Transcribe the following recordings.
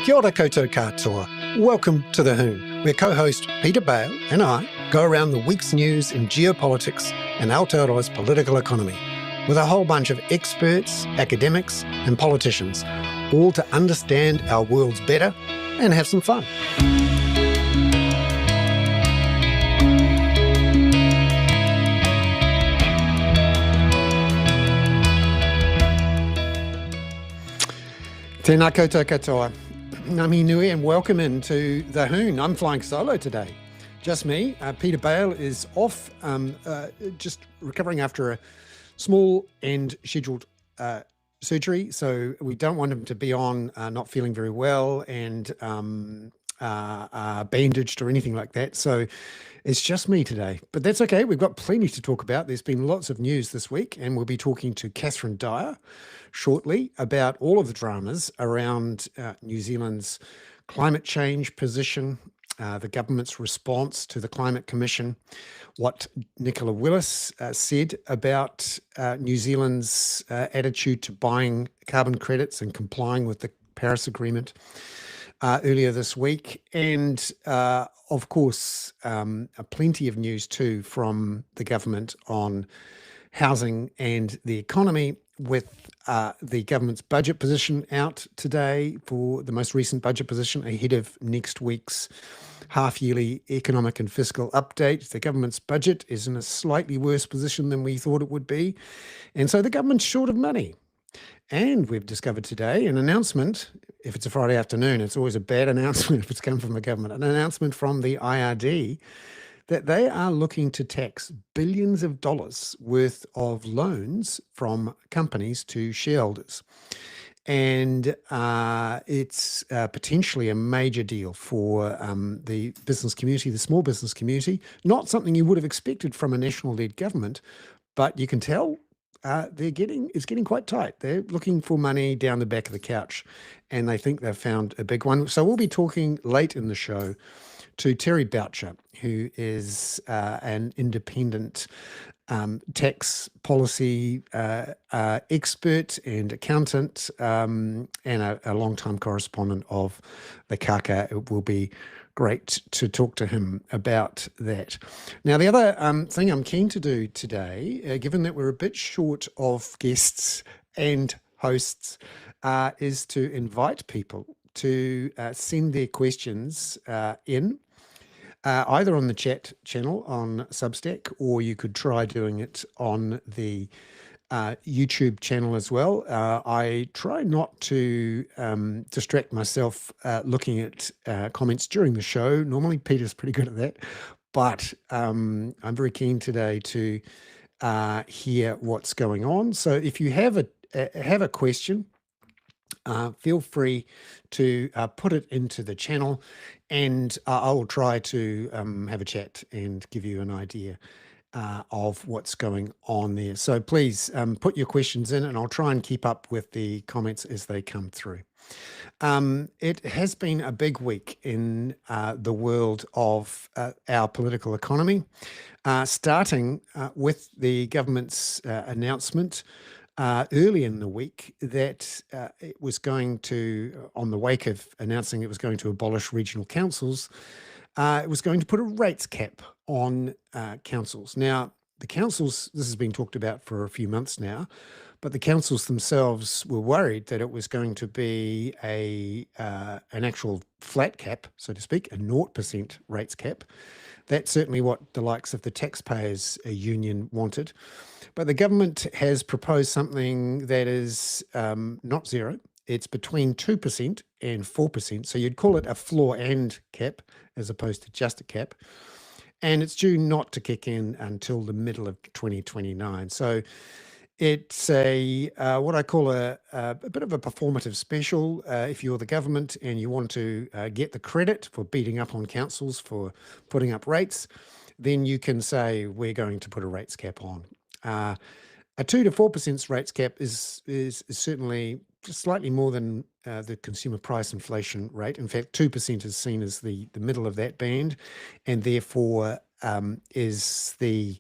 Kia ora koutou katoa. Welcome to the Hoon, where co-host Peter Bale and I go around the week's news in geopolitics and Aotearoa's political economy with a whole bunch of experts, academics and politicians, all to understand our worlds better and have some fun. Tēnā koutou katoa. Ngami nui and welcome into the Hoon. I'm flying solo today. Just me. Peter Bale is off, just recovering after a small and scheduled surgery. So we don't want him to be on not feeling very well and bandaged or anything like that. So it's just me today, but that's okay. We've got plenty to talk about. There's been lots of news this week, and we'll be talking to Catherine Dyer shortly about all of the dramas around New Zealand's climate change position, the government's response to the Climate Commission, what Nicola Willis said about New Zealand's attitude to buying carbon credits and complying with the Paris Agreement earlier this week, and of course, plenty of news too from the government on housing and the economy, with the government's budget position out today for the most recent budget position ahead of next week's half-yearly economic and fiscal update. The government's budget is in a slightly worse position than we thought it would be, and so the government's short of money. And we've discovered today an announcement. If it's a Friday afternoon, it's always a bad announcement if it's come from the government. An announcement from the IRD that they are looking to tax billions of dollars worth of loans from companies to shareholders. And it's potentially a major deal for the business community, the small business community. Not something you would have expected from a national-led government, but you can tell it's getting quite tight. They're looking for money down the back of the couch, and they think they've found a big one. So we'll be talking late in the show to Terry Boucher, who is an independent tax policy expert and accountant, and a long-time correspondent of the Kaka. It will be great to talk to him about that. Now, the other thing I'm keen to do today, given that we're a bit short of guests and hosts, is to invite people to send their questions in, either on the chat channel on Substack, or you could try doing it on the YouTube channel as well. I try not to distract myself looking at comments during the show. Normally Peter's pretty good at that, but I'm very keen today to hear what's going on. So if you have a question, feel free to put it into the channel, and I will try to have a chat and give you an idea of what's going on there. So please put your questions in, and I'll try and keep up with the comments as they come through. It has been a big week in the world of our political economy, starting with the government's announcement early in the week that it was going to, on the wake of announcing it was going to abolish regional councils, it was going to put a rates cap on councils. Now, the councils, this has been talked about for a few months now, but the councils themselves were worried that it was going to be an actual flat cap, so to speak, a 0% rates cap. That's certainly what the likes of the Taxpayers Union wanted. But the government has proposed something that is not zero. It's between 2% and 4%. So you'd call it a floor and cap as opposed to just a cap. And it's due not to kick in until the middle of 2029. So it's what I call a bit of a performative special. If you're the government and you want to get the credit for beating up on councils for putting up rates, then you can say we're going to put a rates cap on. A 2 to 4% rates cap is certainly just slightly more than the consumer price inflation rate. In fact, 2% is seen as the middle of that band, and therefore is the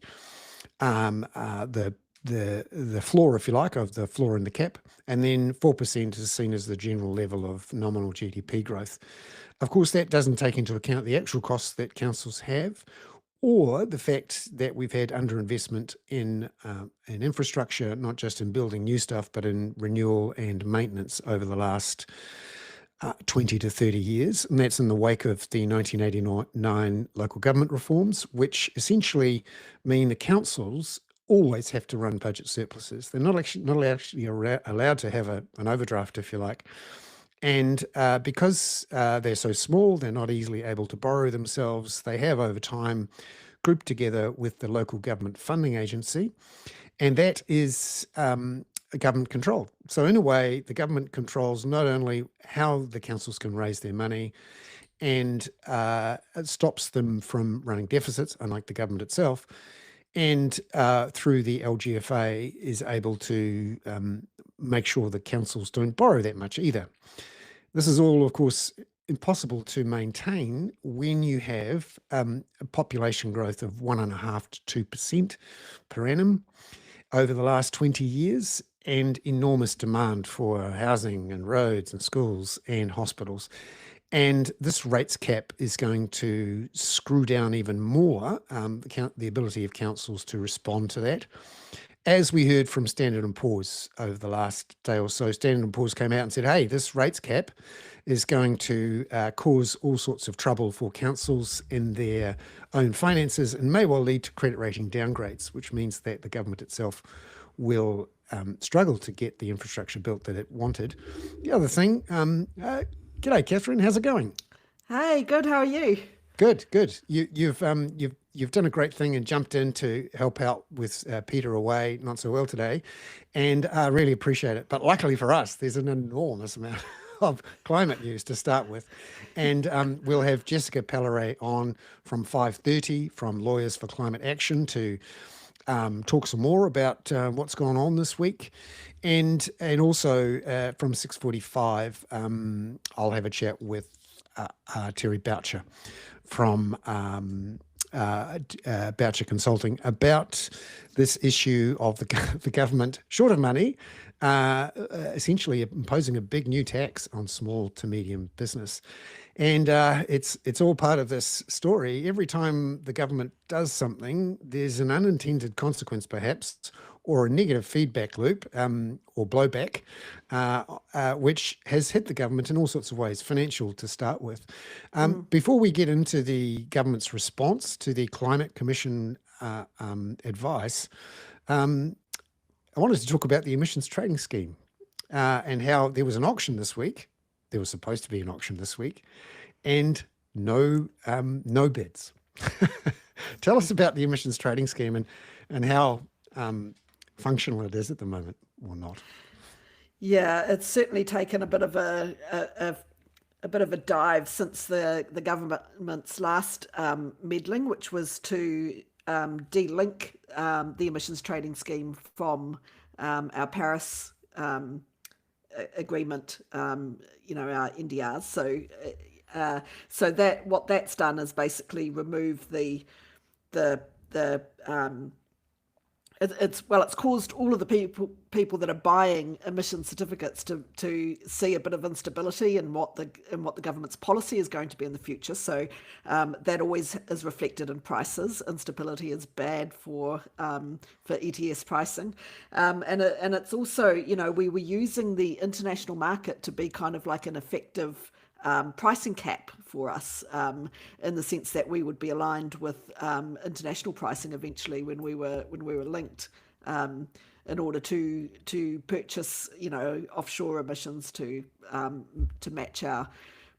the floor, if you like, of the floor in the cap, and then 4% is seen as the general level of nominal GDP growth. Of course, that doesn't take into account the actual costs that councils have, or the fact that we've had underinvestment in infrastructure, not just in building new stuff, but in renewal and maintenance over the last 20 to 30 years. And that's in the wake of the 1989 local government reforms, which essentially mean the councils always have to run budget surpluses. They're not actually allowed to have an overdraft, if you like. And because they're so small, they're not easily able to borrow themselves. They have, over time, grouped together with the local government funding agency, and that is government control. So in a way, the government controls not only how the councils can raise their money, and it stops them from running deficits, unlike the government itself, and through the LGFA is able to make sure the councils don't borrow that much either. This is all, of course, impossible to maintain when you have a population growth of 1.5% to 2% per annum over the last 20 years, and enormous demand for housing and roads and schools and hospitals. And this rates cap is going to screw down even more the ability of councils to respond to that. As we heard from Standard & Poor's over the last day or so, Standard & Poor's came out and said, hey, this rates cap is going to cause all sorts of trouble for councils in their own finances and may well lead to credit rating downgrades, which means that the government itself will struggle to get the infrastructure built that it wanted. The other thing, g'day, Catherine, how's it going? Hey, good. How are you? Good, good. You've done a great thing and jumped in to help out with Peter away, not so well today, and I really appreciate it. But luckily for us, there's an enormous amount of climate news to start with, and we'll have Jessica Pelleray on from 5:30 from Lawyers for Climate Action to talk some more about what's gone on this week, and also from 6:45 I'll have a chat with Terry Boucher from Boucher Consulting about this issue of the government short of money, essentially imposing a big new tax on small to medium business. And it's all part of this story. Every time the government does something, there's an unintended consequence, perhaps, or a negative feedback loop or blowback, which has hit the government in all sorts of ways, financial to start with. Before we get into the government's response to the Climate Commission advice, I wanted to talk about the emissions trading scheme and how there was an auction this week. There was supposed to be an auction this week, and no bids. Tell us about the emissions trading scheme and how functional it is at the moment, or not. Yeah, it's certainly taken a bit of a bit of a dive since the government's last meddling, which was to de-link the emissions trading scheme from our Paris agreement, our NDRs. So that what that's done is basically remove the it's caused all of the people that are buying emission certificates to see a bit of instability in what the government's policy is going to be in the future. So that always is reflected in prices. Instability is bad for ETS pricing, and it's also, we were using the international market to be kind of like an effective pricing cap for us, in the sense that we would be aligned with international pricing eventually when we were linked, in order to purchase offshore emissions to match our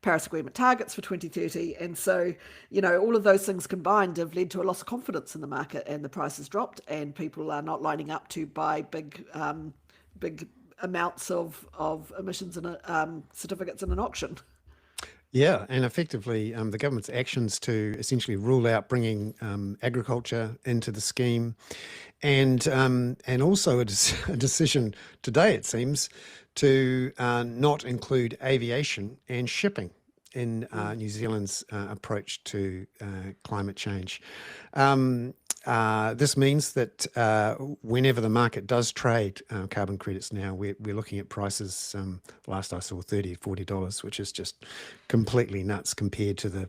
Paris Agreement targets for 2030. And so all of those things combined have led to a loss of confidence in the market, and the prices dropped, and people are not lining up to buy big amounts of emissions and certificates in an auction. Yeah, and effectively, the government's actions to essentially rule out bringing agriculture into the scheme, and also a decision today, it seems, to not include aviation and shipping in New Zealand's approach to climate change. This means that whenever the market does trade carbon credits now, we're looking at prices, last I saw, $30 or $40, which is just completely nuts compared to the,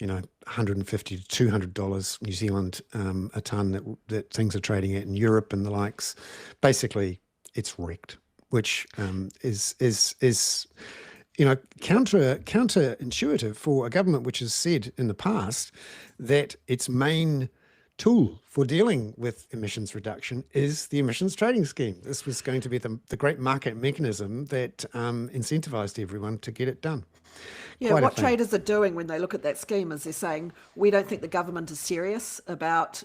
$150 to $200 New Zealand a tonne that things are trading at in Europe and the likes. Basically, it's wrecked, which is counterintuitive for a government which has said in the past that its main tool for dealing with emissions reduction is the emissions trading scheme. This was going to be the great market mechanism that incentivized everyone to get it done. Yeah, Quite a what thing. traders are doing when they look at that scheme is they're saying, we don't think the government is serious about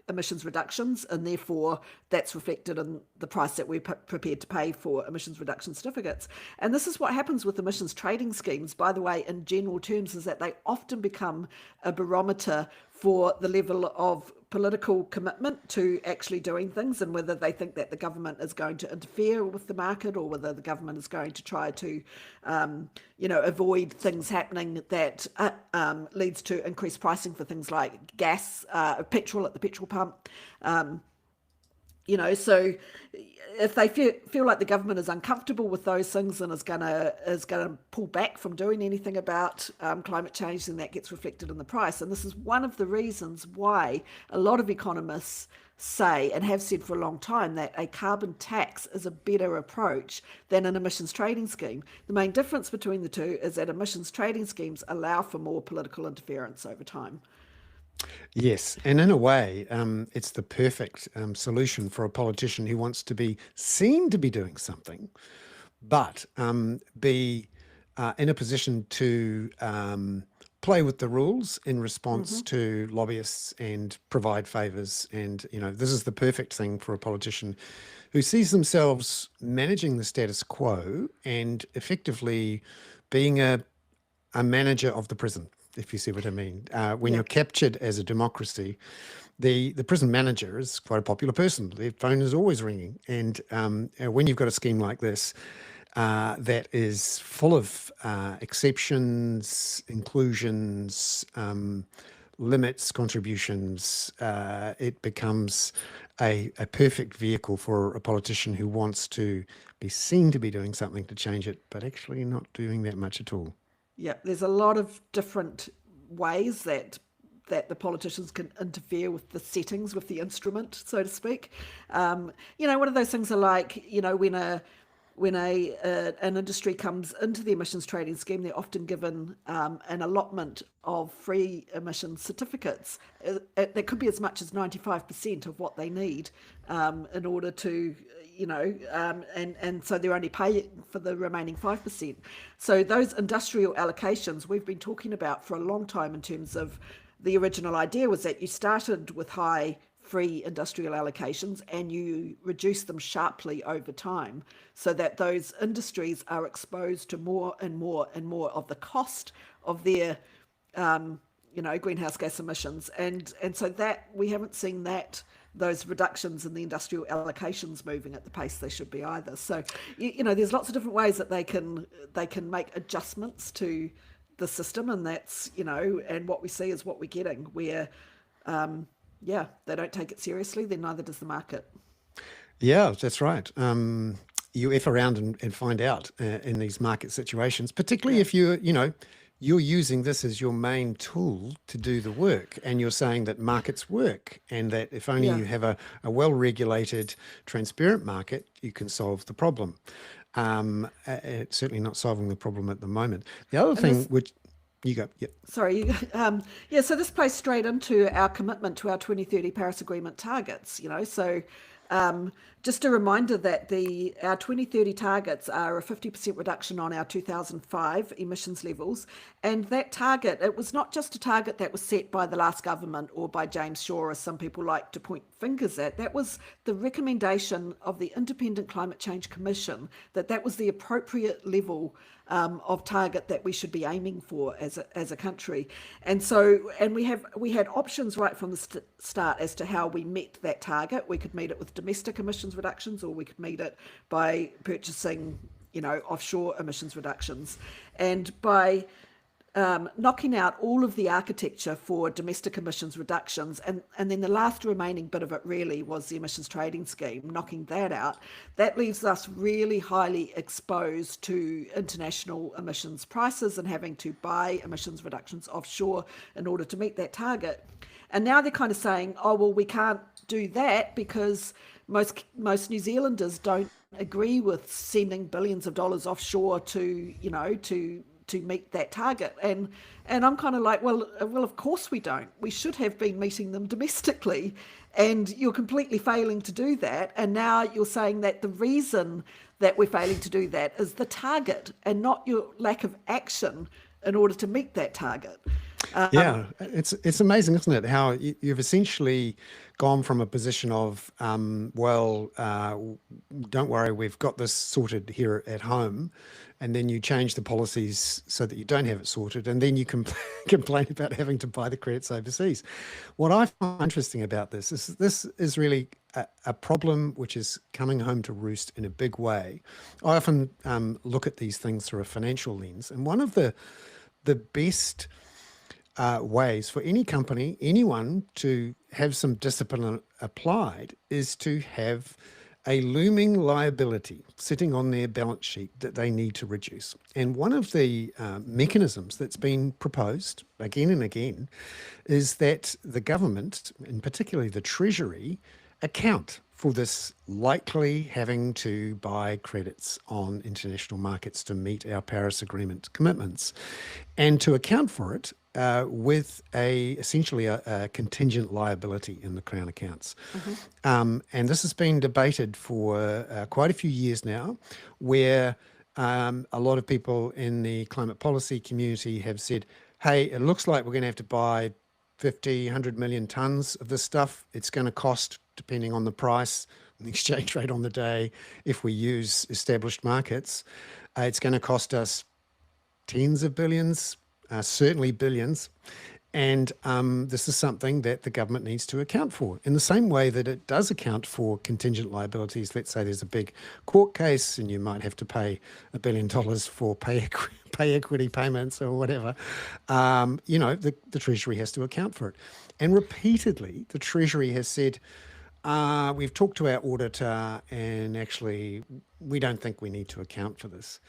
emissions reductions, and therefore that's reflected in the price that we're prepared to pay for emissions reduction certificates. And this is what happens with emissions trading schemes, by the way, in general terms, is that they often become a barometer for the level of political commitment to actually doing things, and whether they think that the government is going to interfere with the market, or whether the government is going to try to, avoid things happening that leads to increased pricing for things like gas, petrol at the petrol pump. So if they feel like the government is uncomfortable with those things and is gonna pull back from doing anything about climate change, then that gets reflected in the price. And this is one of the reasons why a lot of economists say, and have said for a long time, that a carbon tax is a better approach than an emissions trading scheme. The main difference between the two is that emissions trading schemes allow for more political interference over time. Yes, and in a way, it's the perfect solution for a politician who wants to be seen to be doing something, but be in a position to play with the rules in response to lobbyists and provide favors. And, this is the perfect thing for a politician who sees themselves managing the status quo and effectively being a manager of the prison, if you see what I mean. When Yeah. you're captured as a democracy, the prison manager is quite a popular person. Their phone is always ringing. And when you've got a scheme like this that is full of exceptions, inclusions, limits, contributions, it becomes a perfect vehicle for a politician who wants to be seen to be doing something to change it, but actually not doing that much at all. Yeah, there's a lot of different ways that the politicians can interfere with the settings, with the instrument, so to speak. One of those things are like, when an industry comes into the emissions trading scheme, they're often given an allotment of free emission certificates. That could be as much as 95% of what they need in order to, and so they're only paying for the remaining 5%. So those industrial allocations we've been talking about for a long time, in terms of the original idea was that you started with high free industrial allocations and you reduce them sharply over time, so that those industries are exposed to more and more and more of the cost of their greenhouse gas emissions, and so that we haven't seen those reductions in the industrial allocations moving at the pace they should be either. So there's lots of different ways that they can make adjustments to the system, and that's and what we see is what we're getting, where they don't take it seriously, then neither does the market. Yeah, that's right. You F around and find out in these market situations, particularly Yeah. if you're using this as your main tool to do the work, and you're saying that markets work, and that if only Yeah. you have a well-regulated, transparent market, you can solve the problem. It's certainly not solving the problem at the moment. The other And thing, this which you go, yeah, Sorry, so this plays straight into our commitment to our 2030 Paris Agreement targets. Just a reminder that our 2030 targets are a 50% reduction on our 2005 emissions levels, and that target, it was not just a target that was set by the last government or by James Shaw, as some people like to point fingers at. That was the recommendation of the Independent Climate Change Commission, that was the appropriate level of target that we should be aiming for as a country. And we had options right from the start as to how we met that target. We could meet it with domestic emissions reductions, or we could meet it by purchasing offshore emissions reductions. And by knocking out all of the architecture for domestic emissions reductions. And then the last remaining bit of it really was the emissions trading scheme, knocking that out. That leaves us really highly exposed to international emissions prices and having to buy emissions reductions offshore in order to meet that target. And now they're kind of saying, oh, well, we can't do that because most New Zealanders don't agree with sending billions of dollars offshore to, to meet that target. And I'm kind of like, well, of course we don't. We should have been meeting them domestically, and you're completely failing to do that. And now you're saying that the reason that we're failing to do that is the target and not your lack of action in order to meet that target. Yeah, it's amazing, isn't it? How you've essentially gone from a position of, don't worry, we've got this sorted here at home, and then you change the policies so that you don't have it sorted, and then you complain about having to buy the credits overseas. What I find interesting about this is really a problem which is coming home to roost in a big way. I often look at these things through a financial lens, and one of the best ways for any company, anyone, to have some discipline applied is to have a looming liability sitting on their balance sheet that they need to reduce. And one of the mechanisms that's been proposed again and again is that the government, and particularly the Treasury, account for this likely having to buy credits on international markets to meet our Paris Agreement commitments, and to account for it with essentially a contingent liability in the Crown accounts. And this has been debated for quite a few years now, where a lot of people in the climate policy community have said, hey, it looks like we're going to have to buy 50, 100 million tons of this stuff. It's going to cost, depending on the price and the exchange rate on the day, if we use established markets, it's going to cost us tens of billions, certainly billions. And this is something that the government needs to account for in the same way that it does account for contingent liabilities. Let's say there's a big court case and you might have to pay $1 billion for pay equity payments or whatever. The Treasury has to account for it. And repeatedly, the Treasury has said, we've talked to our auditor and actually we don't think we need to account for this.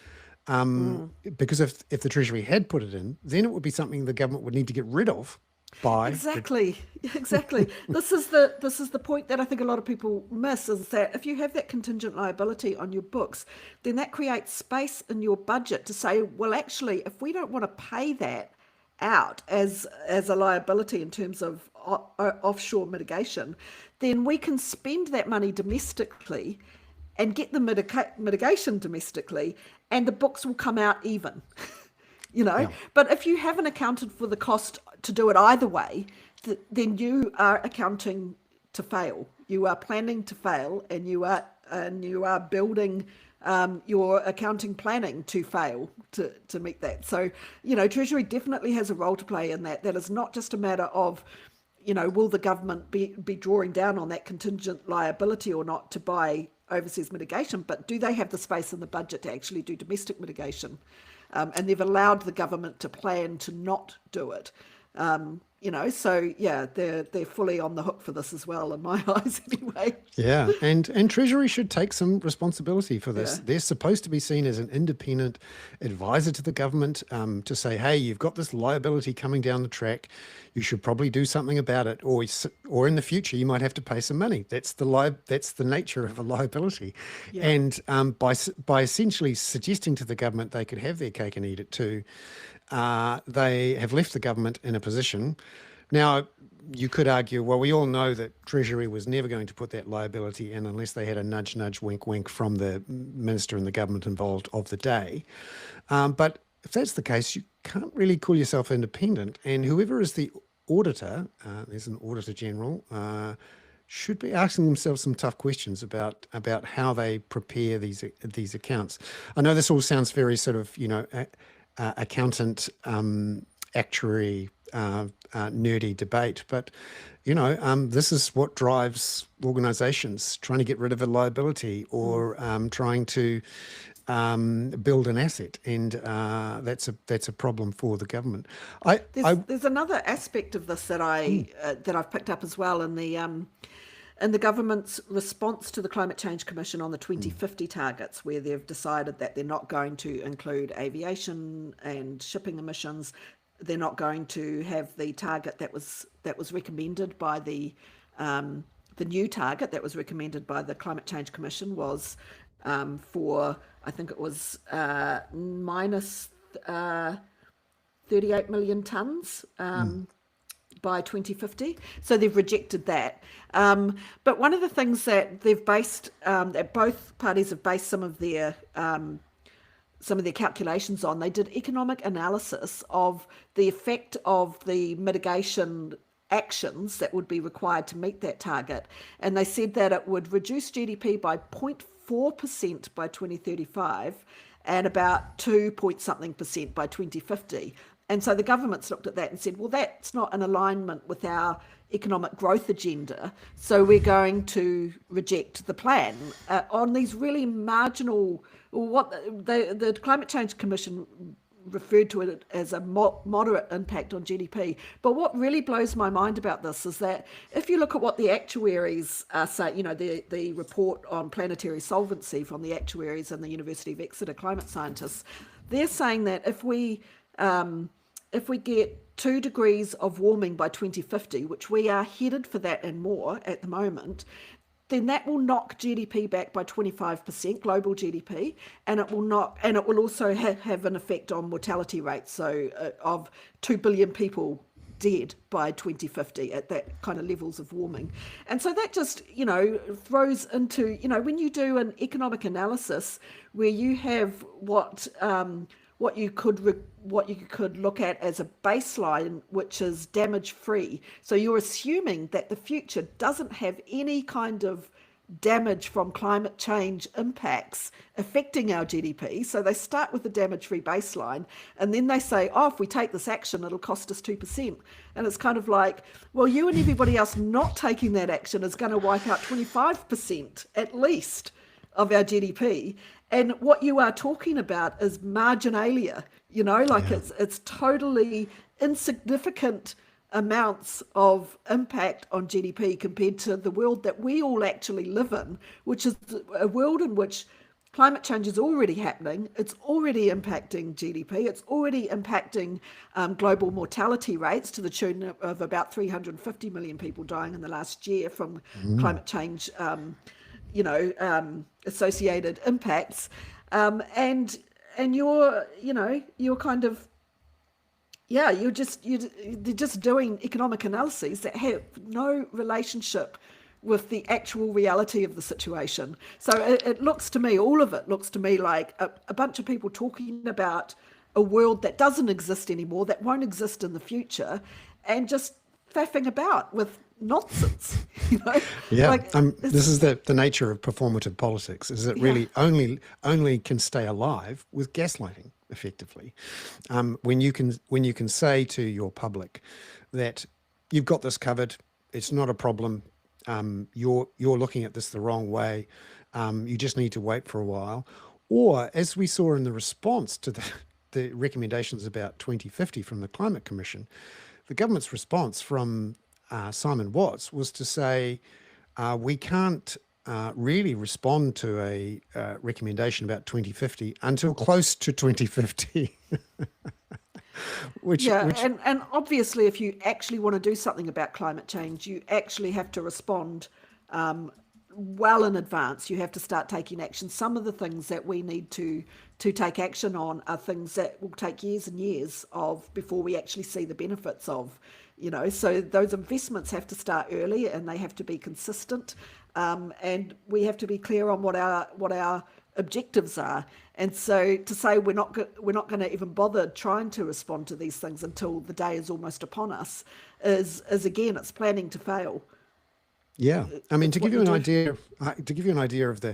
Because if the Treasury had put it in, then it would be something the government would need to get rid of by exactly. This is the point that I think a lot of people miss, is that if you have that contingent liability on your books, then that creates space in your budget to say, well, actually, if we don't want to pay that out as a liability in terms of offshore mitigation, then we can spend that money domestically and get the mitigation domestically, and the books will come out even. Yeah. But if you haven't accounted for the cost to do it either way, then you are accounting to fail. You are planning to fail, and you are building your accounting planning to fail to meet that. So, Treasury definitely has a role to play in that. That is not just a matter of, will the government be drawing down on that contingent liability or not to buy overseas mitigation, but do they have the space in the budget to actually do domestic mitigation? And they've allowed the government to plan to not do it. So yeah, they're fully on the hook for this as well, in my eyes anyway. Yeah, and Treasury should take some responsibility for this. Yeah. They're supposed to be seen as an independent advisor to the government, to say, hey, you've got this liability coming down the track. You should probably do something about it, or in the future you might have to pay some money. That's the nature of a liability. Yeah. And by essentially suggesting to the government they could have their cake and eat it too, they have left the government in a position. Now, you could argue, well, we all know that Treasury was never going to put that liability in unless they had a nudge, nudge, wink, wink from the minister and the government involved of the day. But if that's the case, you can't really call yourself independent. And whoever is the auditor, there's an auditor general, should be asking themselves some tough questions about how they prepare these accounts. I know this all sounds very sort of, accountant, actuary, nerdy debate, but this is what drives organizations trying to get rid of a liability or trying to build an asset, and that's a problem for the government. I I There's another aspect of this that that I've picked up as well in the government's response to the Climate Change Commission on the 2050 targets, where they've decided that they're not going to include aviation and shipping emissions. They're not going to have the target that was recommended by the new target that was recommended by the Climate Change Commission was for, I think it was minus 38 million tonnes by 2050. So they've rejected that. But one of the things that they've based, that both parties have based some of their calculations on, they did economic analysis of the effect of the mitigation actions that would be required to meet that target. And they said that it would reduce GDP by 0.4% by 2035 and about 2 point something percent by 2050. And so the government's looked at that and said, well, that's not in alignment with our economic growth agenda, so we're going to reject the plan on these really marginal, what the Climate Change Commission referred to it as a moderate impact on GDP. But what really blows my mind about this is that if you look at what the actuaries say, the report on planetary solvency from the actuaries and the University of Exeter climate scientists, they're saying that if we get 2 degrees of warming by 2050, which we are headed for that and more at the moment, then that will knock GDP back by 25%, global GDP, and it will also have an effect on mortality rates, so of 2 billion people dead by 2050 at that kind of levels of warming. And so that just, throws into, when you do an economic analysis where you have what you could look at as a baseline, which is damage free. So you're assuming that the future doesn't have any kind of damage from climate change impacts affecting our GDP. So they start with the damage free baseline, and then they say, oh, if we take this action, it'll cost us 2%. And it's kind of like, well, you and everybody else not taking that action is going to wipe out 25% at least of our GDP. And what you are talking about is marginalia, it's totally insignificant amounts of impact on GDP compared to the world that we all actually live in, which is a world in which climate change is already happening. It's already impacting GDP. It's already impacting global mortality rates to the tune of about 350 million people dying in the last year from climate change associated impacts, and you're kind of they're just doing economic analyses that have no relationship with the actual reality of the situation. So it looks to me, all of it looks to me like a bunch of people talking about a world that doesn't exist anymore, that won't exist in the future, and just faffing about with nonsense. Yeah, like this is the nature of performative politics. Is it really only can stay alive with gaslighting, effectively, when you can say to your public that you've got this covered, it's not a problem. You're looking at this the wrong way. You just need to wait for a while. Or, as we saw in the response to the recommendations about 2050 from the Climate Commission, the government's response from Simon Watts was to say, we can't really respond to a recommendation about 2050 until close to 2050. which and obviously, if you actually want to do something about climate change, you actually have to respond well in advance. You have to start taking action. Some of the things that we need to take action on are things that will take years and years of before we actually see the benefits of. So those investments have to start early, and they have to be consistent, and we have to be clear on what our objectives are. And so to say we're not going to even bother trying to respond to these things until the day is almost upon us is again, it's planning to fail. Yeah, I mean, It's what you to give you an idea of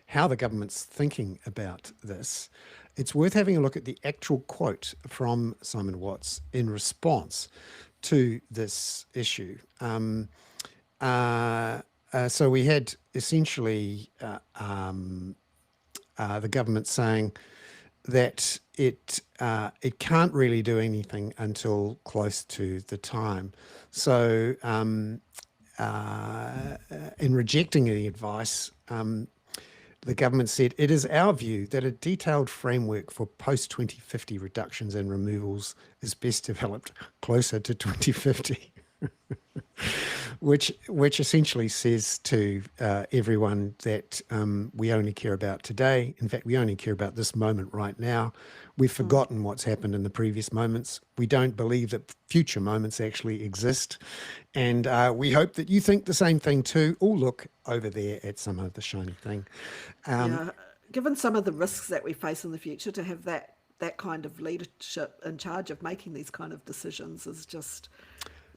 how the government's thinking about this, it's worth having a look at the actual quote from Simon Watts in response to this issue. So we had essentially the government saying that it can't really do anything until close to the time. So, in rejecting the advice, the government said it is our view that a detailed framework for post 2050 reductions and removals is best developed closer to 2050. Which essentially says to everyone that we only care about today. In fact, we only care about this moment right now. We've forgotten what's happened in the previous moments. We don't believe that future moments actually exist. And we hope that you think the same thing too. Oh, look over there at some of the shiny thing. Yeah, given some of the risks that we face in the future, to have that kind of leadership in charge of making these kind of decisions is just,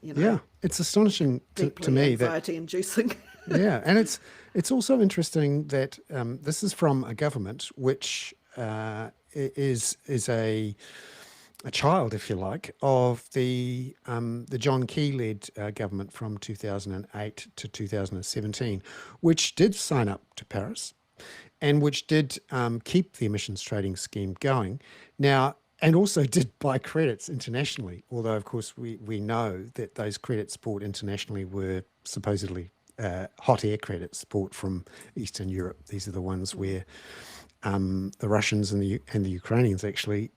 you know, Yeah, it's astonishing to deeply me that anxiety inducing. yeah, and it's also interesting that this is from a government which is a child, if you like, of the John Key led government from 2008 to 2017, which did sign up to Paris and which did keep the emissions trading scheme going. Now, and also did buy credits internationally, although, of course, we know that those credits bought internationally were supposedly hot air credits bought from Eastern Europe. These are the ones where the Russians and the Ukrainians actually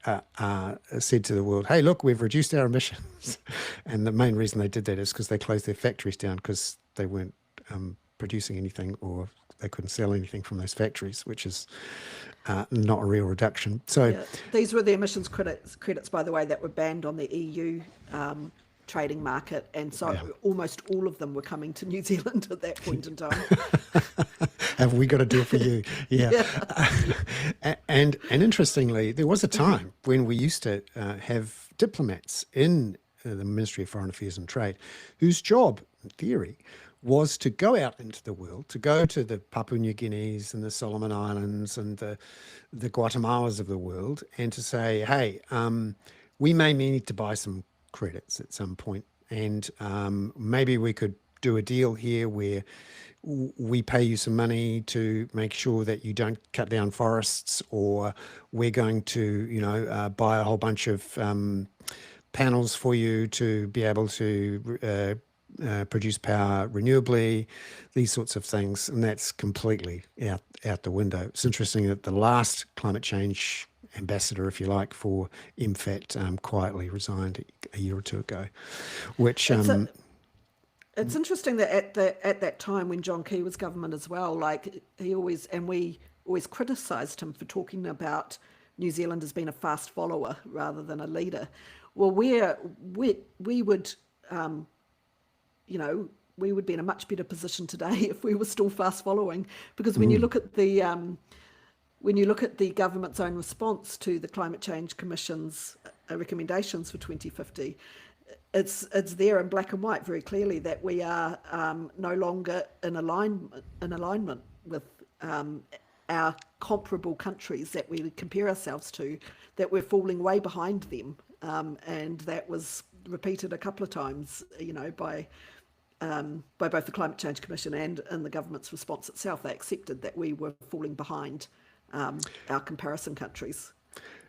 said to the world, "Hey, look, we've reduced our emissions," and the main reason they did that is because they closed their factories down because they weren't producing anything or they couldn't sell anything from those factories, which is not a real reduction. So, Yeah, these were the emissions credits, by the way, that were banned on the EU trading market, and so yeah. almost all of them were coming to New Zealand at that point in time. Have we got a deal for you? Yeah. Yeah. And interestingly, there was a time when we used to have diplomats in the Ministry of Foreign Affairs and Trade whose job, in theory, was to go out into the world, to go to the Papua New Guineas and the Solomon Islands and the Guatemalas of the world and to say, hey, we may need to buy some credits at some point, and maybe we could do a deal here where we pay you some money to make sure that you don't cut down forests, or we're going to, buy a whole bunch of panels for you to be able to produce power renewably, these sorts of things. And that's completely out the window. It's interesting that the last climate change ambassador, if you like, for MFAT quietly resigned a year or two ago, which It's a, it's interesting that at that time when John Key was government as well, like we always criticised him for talking about New Zealand as being a fast follower rather than a leader. Well, we would we would be in a much better position today if we were still fast following, because when you look at the government's own response to the Climate Change Commission's recommendations for 2050, it's there in black and white very clearly that we are no longer in alignment with our comparable countries that we compare ourselves to, that we're falling way behind them, and that was repeated a couple of times, by both the Climate Change Commission and in the government's response itself. They accepted that we were falling behind our comparison countries.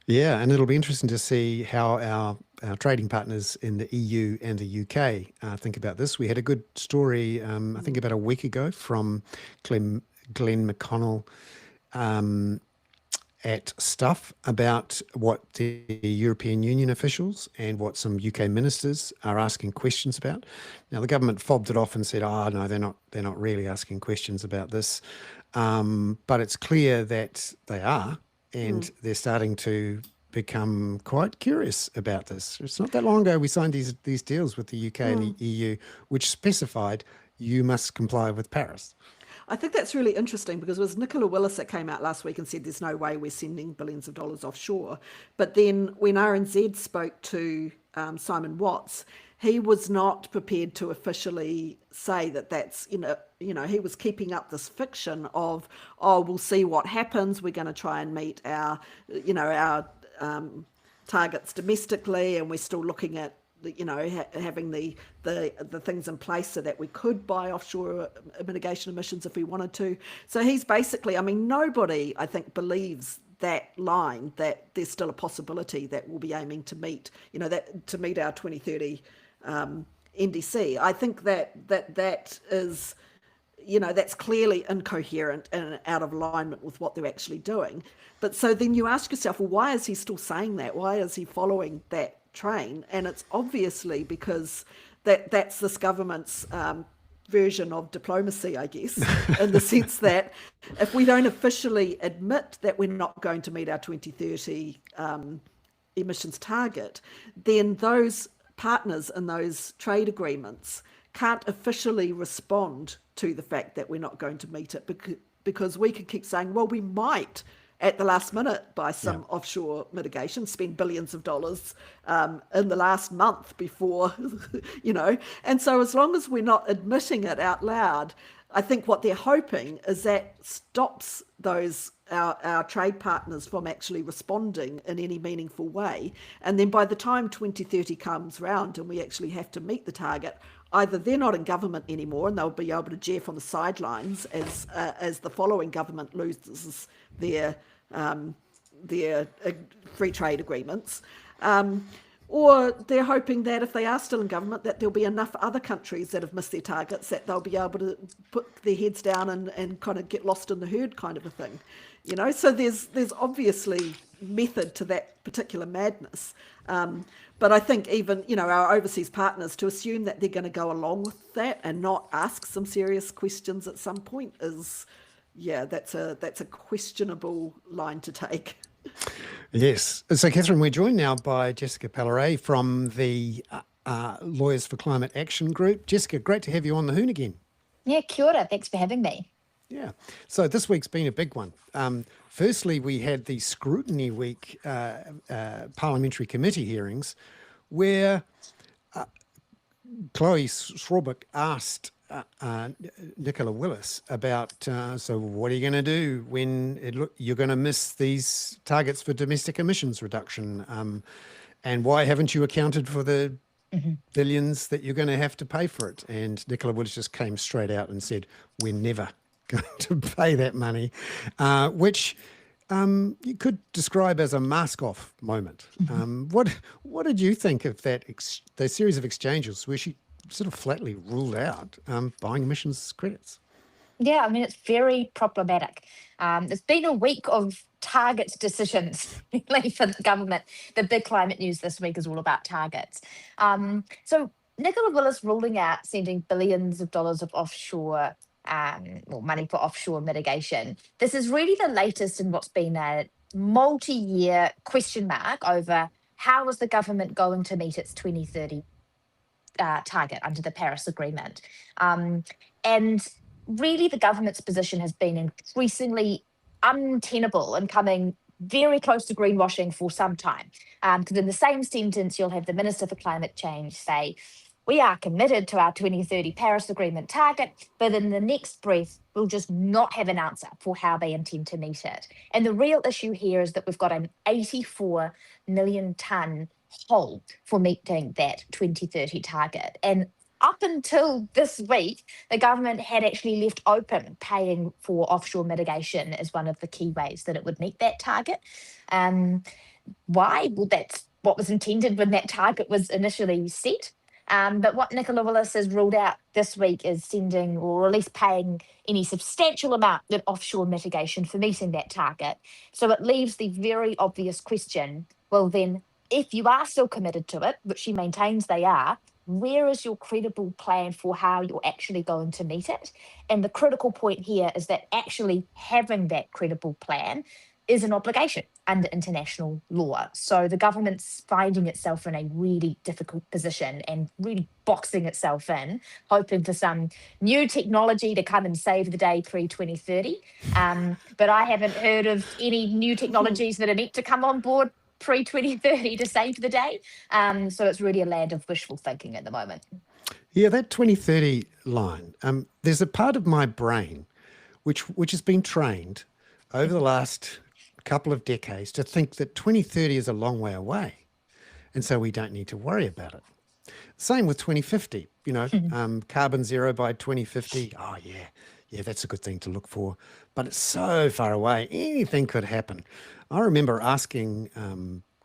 Yeah, and it'll be interesting to see how our trading partners in the EU and the UK think about this. We had a good story, I think about a week ago, from Glenn McConnell at Stuff about what the European Union officials and what some UK ministers are asking questions about. Now, the government fobbed it off and said, "Oh no, they're not really asking questions about this," but it's clear that they are, and they're starting to become quite curious about this. It's not that long ago we signed these deals with the UK and the EU, which specified you must comply with Paris. I think that's really interesting, because it was Nicola Willis that came out last week and said there's no way we're sending billions of dollars offshore. But then when RNZ spoke to Simon Watts, he was not prepared to officially say that that's, he was keeping up this fiction of, oh, we'll see what happens. We're going to try and meet our targets domestically, and we're still looking at having the things in place so that we could buy offshore mitigation emissions if we wanted to. So he's basically, I mean, nobody, I think, believes that line that there's still a possibility that we'll be aiming to meet, to meet our 2030 NDC. I think that is, that's clearly incoherent and out of alignment with what they're actually doing. But so then you ask yourself, well, why is he still saying that? Why is he following that train? And it's obviously because that's this government's version of diplomacy, I guess, in the sense that if we don't officially admit that we're not going to meet our 2030 emissions target, then those partners in those trade agreements can't officially respond to the fact that we're not going to meet it, because we could keep saying, well, we might at the last minute buy some offshore mitigation, spend billions of dollars in the last month before, And so as long as we're not admitting it out loud, I think what they're hoping is that stops our trade partners from actually responding in any meaningful way. And then by the time 2030 comes round and we actually have to meet the target, either they're not in government anymore and they'll be able to jeff on the sidelines as the following government loses their free trade agreements, or they're hoping that if they are still in government, that there'll be enough other countries that have missed their targets that they'll be able to put their heads down and kind of get lost in the herd kind of a thing. So there's obviously method to that particular madness. But I think even, our overseas partners, to assume that they're going to go along with that and not ask some serious questions at some point is, that's a questionable line to take. Yes. So, Catherine, we're joined now by Jessica Pallaret from the Lawyers for Climate Action Group. Jessica, great to have you on the Hoon again. Yeah, kia ora. Thanks for having me. Yeah. So this week's been a big one. Firstly, we had the Scrutiny Week parliamentary committee hearings where Chloe Swarbrick asked Nicola Willis about, so what are you going to do when you're going to miss these targets for domestic emissions reduction? And why haven't you accounted for the billions that you're going to have to pay for it? And Nicola Willis just came straight out and said, we're never going to pay that money, which you could describe as a mask-off moment. What did you think of that series of exchanges where she sort of flatly ruled out buying emissions credits? Yeah, I mean, it's very problematic. It's been a week of target decisions really for the government. The big climate news this week is all about targets. So Nicola Willis ruling out sending billions of dollars of offshore money for offshore mitigation. This is really the latest in what's been a multi-year question mark over how is the government going to meet its 2030 target under the Paris Agreement. And really the government's position has been increasingly untenable and coming very close to greenwashing for some time. Because in the same sentence, you'll have the Minister for Climate Change say, we are committed to our 2030 Paris Agreement target, but in the next breath, we'll just not have an answer for how they intend to meet it. And the real issue here is that we've got an 84 million tonne hole for meeting that 2030 target. And up until this week, the government had actually left open paying for offshore mitigation as one of the key ways that it would meet that target. Why? Well, that's what was intended when that target was initially set. But what Nicola Willis has ruled out this week is sending or at least paying any substantial amount of offshore mitigation for meeting that target. So it leaves the very obvious question, well then, if you are still committed to it, which she maintains they are, where is your credible plan for how you're actually going to meet it? And the critical point here is that actually having that credible plan is an obligation under international law. So the government's finding itself in a really difficult position and really boxing itself in, hoping for some new technology to come and save the day pre-2030. But I haven't heard of any new technologies that are meant to come on board pre-2030 to save the day. So it's really a land of wishful thinking at the moment. Yeah, that 2030 line, there's a part of my brain which has been trained over the last couple of decades to think that 2030 is a long way away. And so we don't need to worry about it. Same with 2050, carbon zero by 2050. Oh, yeah, that's a good thing to look for. But it's so far away. Anything could happen. I remember asking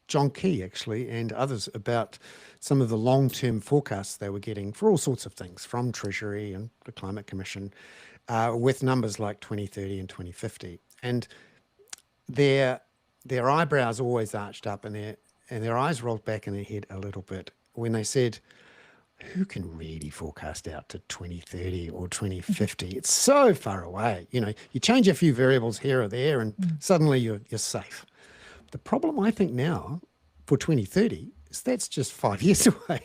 John Key, actually, and others about some of the long-term forecasts they were getting for all sorts of things from Treasury and the Climate Commission with numbers like 2030 and 2050. And their eyebrows always arched up and their eyes rolled back in their head a little bit when they said, who can really forecast out to 2030 or 2050? It's so far away. You change a few variables here or there and suddenly you're safe. The problem I think now for 2030 is that's just 5 years away.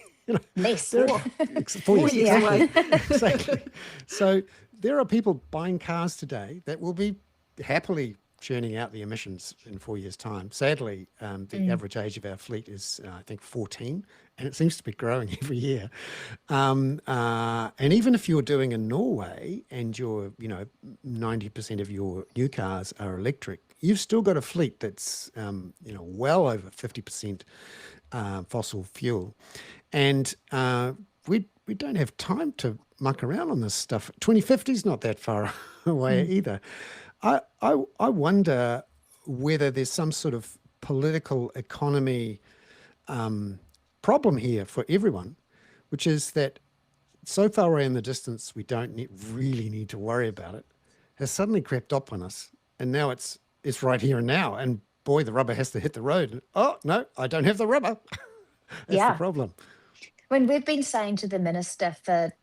Less. 4 years away. Exactly. So there are people buying cars today that will be happily churning out the emissions in 4 years' time. Sadly, the average age of our fleet is, I think, 14, and it seems to be growing every year. And even if you're doing in Norway and 90% of your new cars are electric, you've still got a fleet that's, well over 50% fossil fuel. And we don't have time to muck around on this stuff. 2050 is not that far away either. I wonder whether there's some sort of political economy problem here for everyone, which is that so far away in the distance, we don't really need to worry about it, has suddenly crept up on us. And now it's right here and now. And boy, the rubber has to hit the road. Oh, no, I don't have the rubber. That's the problem. When we've been saying to the minister for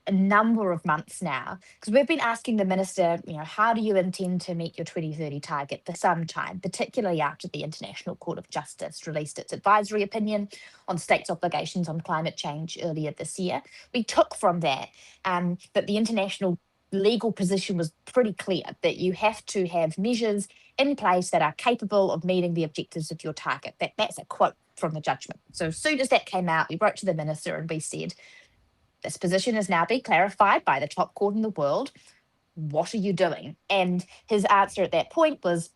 a number of months now, because we've been asking the minister, how do you intend to meet your 2030 target for some time, particularly after the International Court of Justice released its advisory opinion on states' obligations on climate change earlier this year. We took from that that the international legal position was pretty clear, that you have to have measures in place that are capable of meeting the objectives of your target. That's a quote from the judgment. So as soon as that came out, we wrote to the minister and we said, this position has now been clarified by the top court in the world. What are you doing? And his answer at that point was,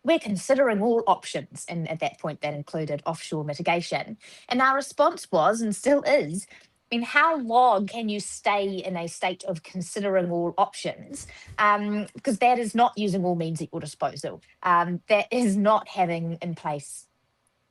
we're considering all options. And at that point, that included offshore mitigation. And our response was, and still is, how long can you stay in a state of considering all options? Because that is not using all means at your disposal. That is not having in place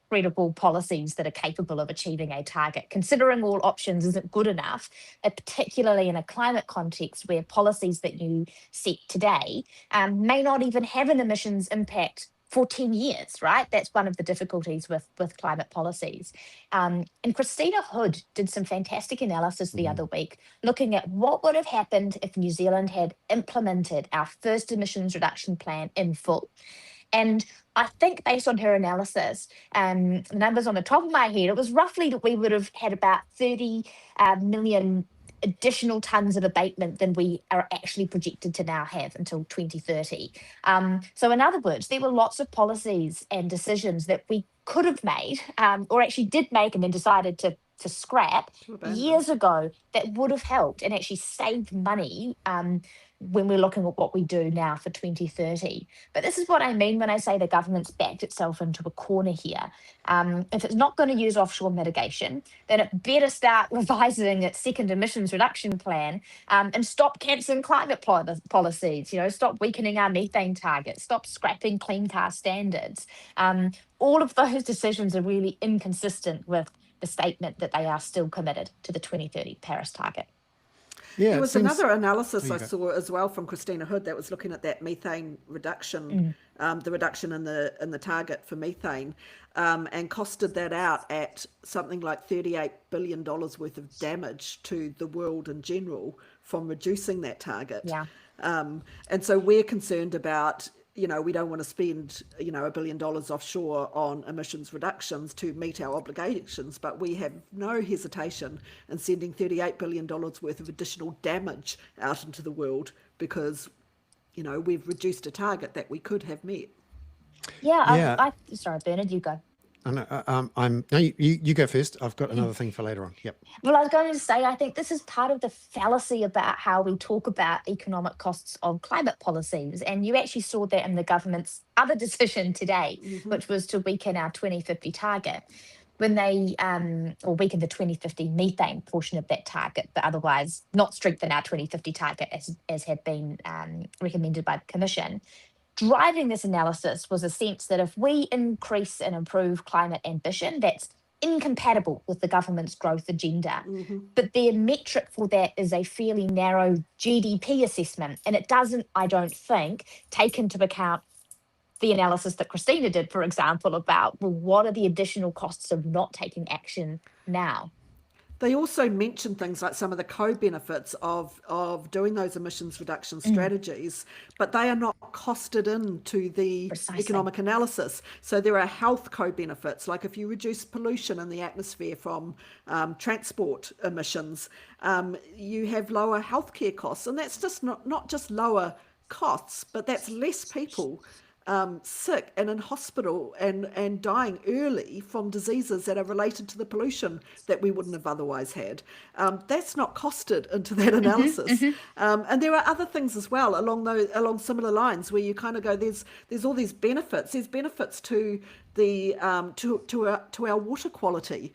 credible policies that are capable of achieving a target. Considering all options isn't good enough, particularly in a climate context where policies that you set today may not even have an emissions impact for 10 years, right? That's one of the difficulties with climate policies. And Christina Hood did some fantastic analysis the other week, looking at what would have happened if New Zealand had implemented our first emissions reduction plan in full. And I think based on her analysis, the numbers on the top of my head, it was roughly that we would have had about 30 million additional tonnes of abatement than we are actually projected to now have until 2030. So in other words, there were lots of policies and decisions that we could have made, or actually did make and then decided to scrap years ago, that would have helped and actually saved money when we're looking at what we do now for 2030. But this is what I mean when I say the government's backed itself into a corner here. If it's not going to use offshore mitigation, then it better start revising its second emissions reduction plan and stop cancelling climate policies, stop weakening our methane targets, stop scrapping clean car standards. All of those decisions are really inconsistent with the statement that they are still committed to the 2030 Paris target. Yeah, there was another analysis I saw as well from Christina Hood that was looking at that methane reduction, the reduction in the target for methane, and costed that out at something like $38 billion worth of damage to the world in general from reducing that target. Yeah. And so we're concerned about, we don't want to spend, $1 billion offshore on emissions reductions to meet our obligations, but we have no hesitation in sending $38 billion worth of additional damage out into the world because, we've reduced a target that we could have met. Yeah. Sorry, Bernard, you go. No, you go first. I've got another thing for later on. Yep. Well, I was going to say, I think this is part of the fallacy about how we talk about economic costs of climate policies. And you actually saw that in the government's other decision today, which was to weaken our 2050 target. when they or weaken the 2050 methane portion of that target, but otherwise not strengthen our 2050 target as had been recommended by the Commission. Driving this analysis was a sense that if we increase and improve climate ambition, that's incompatible with the government's growth agenda. But their metric for that is a fairly narrow GDP assessment, and it doesn't, I don't think, take into account the analysis that Christina did, for example, about, well, what are the additional costs of not taking action now? They also mentioned things like some of the co-benefits of doing those emissions reduction strategies, but they are not costed into the Precisely. economic analysis. So there are health co-benefits, like if you reduce pollution in the atmosphere from transport emissions, you have lower healthcare costs. And that's just not just lower costs, but that's less people sick and in hospital and dying early from diseases that are related to the pollution that we wouldn't have otherwise had. That's not costed into that analysis. And there are other things as well along similar lines where you kind of go, there's all these benefits. There's benefits to the to our water quality.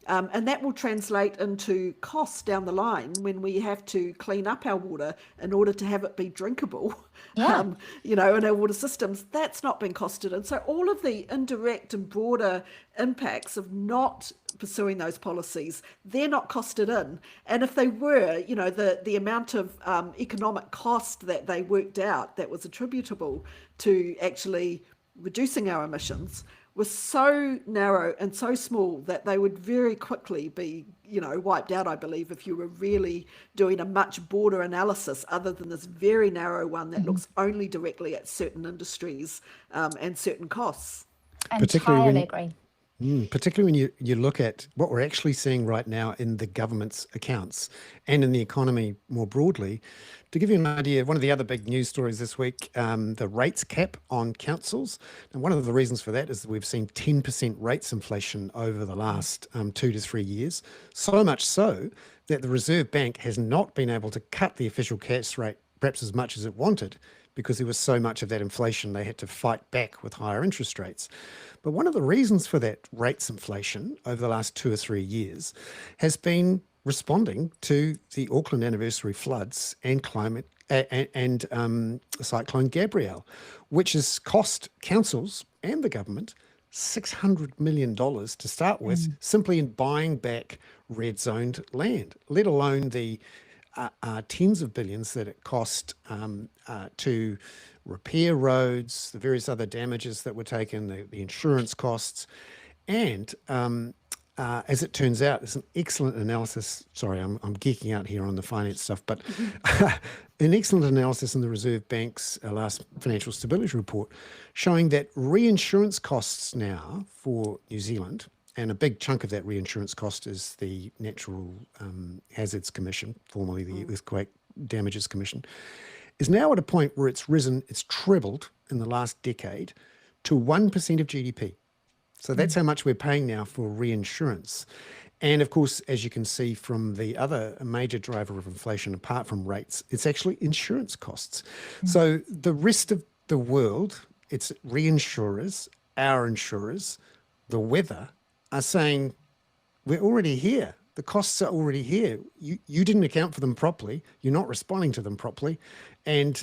And that will translate into costs down the line when we have to clean up our water in order to have it be drinkable, in our water systems. That's not been costed. And so all of the indirect and broader impacts of not pursuing those policies, they're not costed in. And if they were, the amount of economic cost that they worked out that was attributable to actually reducing our emissions was so narrow and so small that they would very quickly be, wiped out, I believe, if you were really doing a much broader analysis other than this very narrow one that looks only directly at certain industries and certain costs. Entirely agree. Particularly when you look at what we're actually seeing right now in the government's accounts and in the economy more broadly. To give you an idea, one of the other big news stories this week, the rates cap on councils. And one of the reasons for that is that we've seen 10% rates inflation over the last 2 to 3 years. So much so that the Reserve Bank has not been able to cut the official cash rate perhaps as much as it wanted, because there was so much of that inflation they had to fight back with higher interest rates. But one of the reasons for that rates inflation over the last 2 or 3 years has been responding to the Auckland anniversary floods and climate and Cyclone Gabrielle, which has cost councils and the government $600 million to start with, simply in buying back red zoned land, let alone the tens of billions that it cost to repair roads, the various other damages that were taken, the insurance costs. And as it turns out, there's an excellent analysis. Sorry, I'm geeking out here on the finance stuff, but an excellent analysis in the Reserve Bank's last financial stability report showing that reinsurance costs now for New Zealand, and a big chunk of that reinsurance cost is the Natural Hazards Commission, formerly the Earthquake Damages Commission, is now at a point where it's trebled in the last decade to 1% of GDP. So that's how much we're paying now for reinsurance. And of course, as you can see from the other major driver of inflation, apart from rates, it's actually insurance costs. So the rest of the world, its reinsurers, our insurers, the weather, are saying, we're already here. The costs are already here. You didn't account for them properly. You're not responding to them properly. And,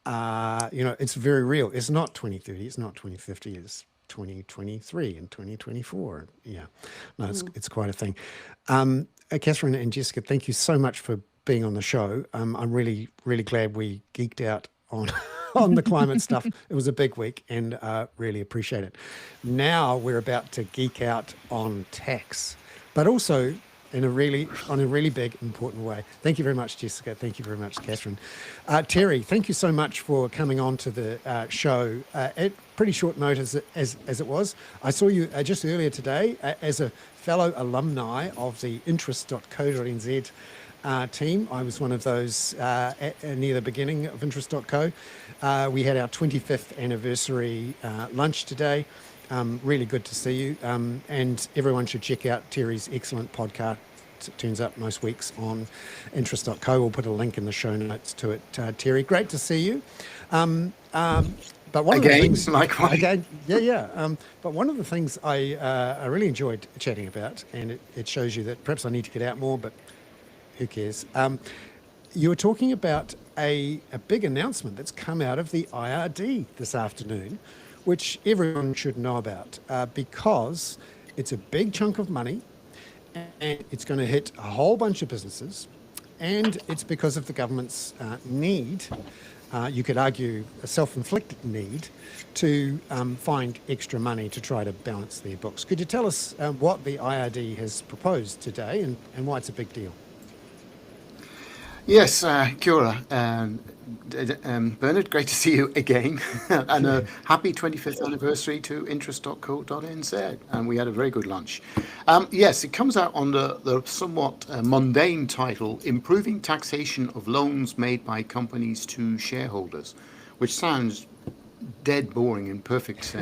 it's very real. It's not 2030. It's not 2050. It's 2023 and 2024. Yeah, no, it's quite a thing. Catherine and Jessica, thank you so much for being on the show. I'm really, really glad we geeked out on the climate stuff. It was a big week and really appreciate it. Now we're about to geek out on tax, but also on a really big, important way. Thank you very much, Jessica. Thank you very much, Catherine. Terry, thank you so much for coming on to the show at pretty short notice as it was. I saw you just earlier today as a fellow alumni of the interest.co.nz team. I was one of those near the beginning of interest.co. We had our 25th anniversary lunch today. Really good to see you. And everyone should check out Terry's excellent podcast. It turns up most weeks on interest.co. We'll put a link in the show notes to it. Terry, great to see you. But one of the Again, things, likewise. again, yeah. But one of the things I really enjoyed chatting about, and it shows you that perhaps I need to get out more, but who cares? You were talking about a big announcement that's come out of the IRD this afternoon, which everyone should know about because it's a big chunk of money and it's going to hit a whole bunch of businesses. And it's because of the government's need, you could argue a self-inflicted need, to find extra money to try to balance their books. Could you tell us what the IRD has proposed today and why it's a big deal? Yes, kia ora. Bernard, great to see you again. And a happy 25th anniversary to interest.co.nz. And we had a very good lunch. Yes, it comes out on the somewhat mundane title, Improving Taxation of Loans Made by Companies to Shareholders, which sounds dead boring and perfect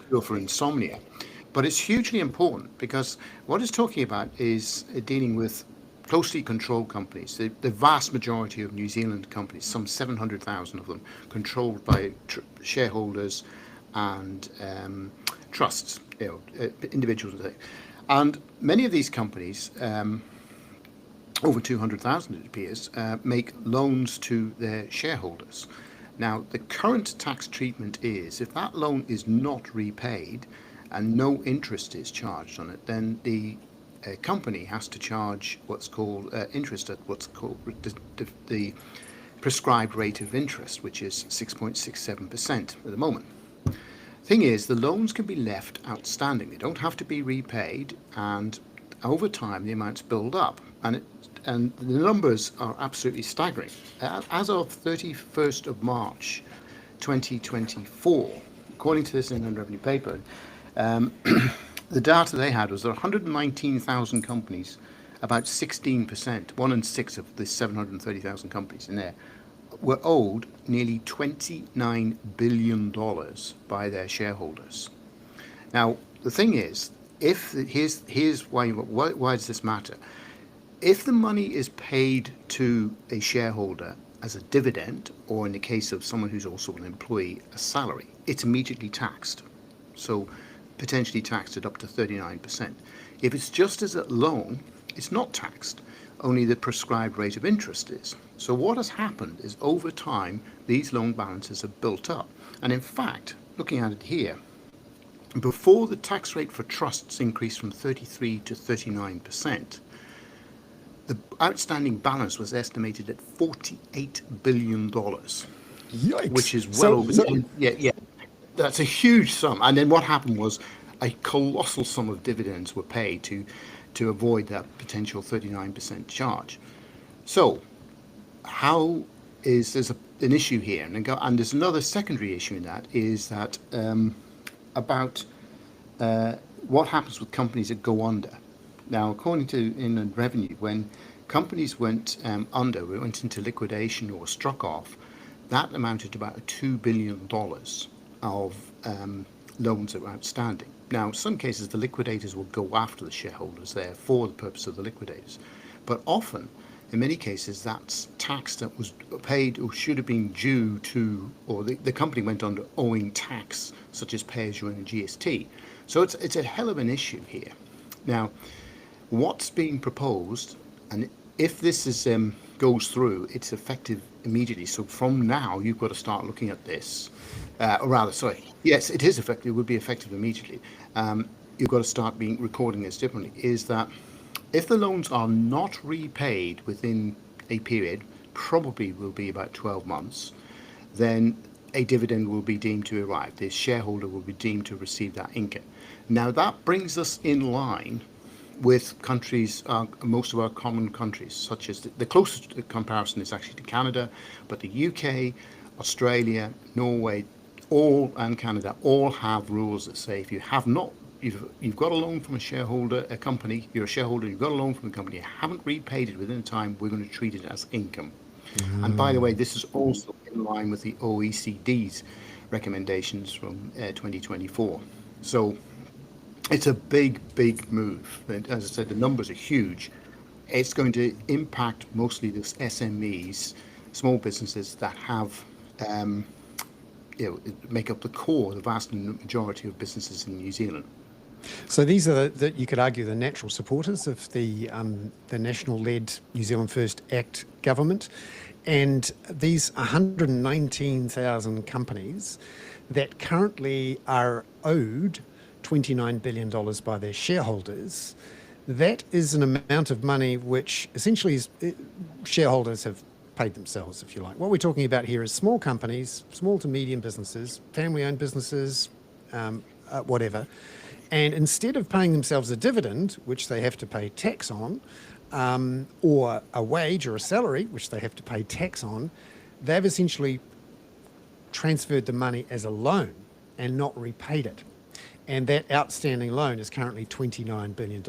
cure for insomnia. But it's hugely important because what it's talking about is dealing with closely controlled companies. The vast majority of New Zealand companies, some 700,000 of them, controlled by shareholders and trusts, individuals. And many of these companies, over 200,000 it appears, make loans to their shareholders. Now, the current tax treatment is, if that loan is not repaid and no interest is charged on it, then the company has to charge what's called interest at what's called the prescribed rate of interest, which is 6.67% at the moment. Thing is, the loans can be left outstanding. They don't have to be repaid, and over time the amounts build up, and the numbers are absolutely staggering. As of 31st of March 2024, according to this Inland Revenue paper, the data they had was there 119,000 companies, about 16%, 1 in 6 of the 730,000 companies in there, were owed nearly $29 billion by their shareholders. Now, the thing is, here's why does this matter? If the money is paid to a shareholder as a dividend, or in the case of someone who's also an employee, a salary, it's immediately taxed. So potentially taxed at up to 39%. If it's just as a loan, it's not taxed, only the prescribed rate of interest is. So what has happened is over time, these loan balances have built up. And in fact, looking at it here, before the tax rate for trusts increased from 33 to 39%, the outstanding balance was estimated at $48 billion, Yikes. which is well over 10. Yeah. That's a huge sum. And then what happened was a colossal sum of dividends were paid to avoid that potential 39% charge. So there's an issue here. And there's another secondary issue in that is that about what happens with companies that go under. Now, according to Inland Revenue, when companies went under, went into liquidation or struck off, that amounted to about $2 billion of loans that were outstanding. Now, in some cases, the liquidators will go after the shareholders there for the purpose of the liquidators. But often, in many cases, that's tax that was paid or should have been due to, or the company went under owing tax, such as pay-as-you-earn and GST. So it's a hell of an issue here. Now, what's being proposed, and if this goes through, it's effective immediately. So from now, you've got to start looking at this. Yes, it is effective. It would be effective immediately. You've got to start recording this differently. Is that if the loans are not repaid within a period, probably will be about 12 months, then a dividend will be deemed to arrive. The shareholder will be deemed to receive that income. Now that brings us in line with countries, most of our common countries, such as the closest comparison is actually to Canada, but the UK, Australia, Norway, and Canada all have rules that say if you have not, you've got a loan from a shareholder, a company, you're a shareholder, you've got a loan from a company, you haven't repaid it within time, we're going to treat it as income. And by the way, this is also in line with the OECD's recommendations from 2024. So it's a big, big move. And as I said, the numbers are huge. It's going to impact mostly the SMEs, small businesses that have make up the core, the vast majority of businesses in New Zealand. So these are you could argue the natural supporters of the national-led New Zealand First Act government, and these 119,000 companies that currently are owed $29 billion by their shareholders. That is an amount of money which essentially shareholders have paid themselves, if you like. What we're talking about here is small companies, small to medium businesses, family-owned businesses, whatever. And instead of paying themselves a dividend, which they have to pay tax on, or a wage or a salary, which they have to pay tax on, they've essentially transferred the money as a loan and not repaid it. And that outstanding loan is currently $29 billion.